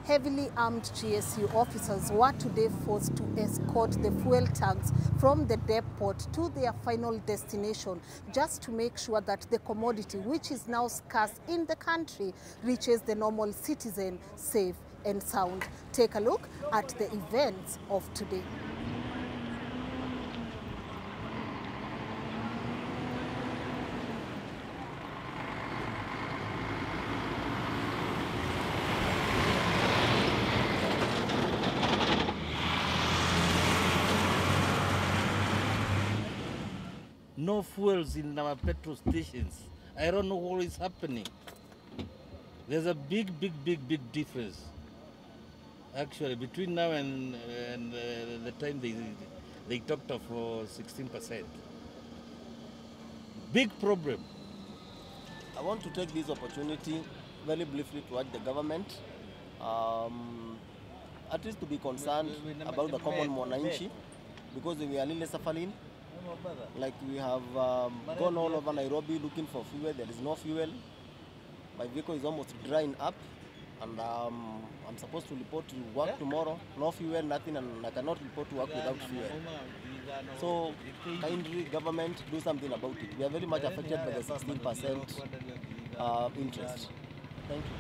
Heavily armed GSU officers were today forced to escort the fuel tanks from the depot to their final destination just to make sure that the commodity, which is now scarce in the country, reaches the normal citizen safe and sound. Take a look at the events of today. No fuels in our petrol stations. I don't know what is happening. There's a big difference, actually, between now and the time they talked of 16%. Big problem. I want to take this opportunity very briefly to urge the government at least to be concerned about the common mwananchi, because we are really suffering. Like we have gone all over Nairobi looking for fuel. There is no fuel. My vehicle is almost drying up, and I'm supposed to report to work tomorrow. No fuel, nothing, and I cannot report to work without fuel. So kindly, government, do something about it. We are very much affected by the 16% interest. Thank you.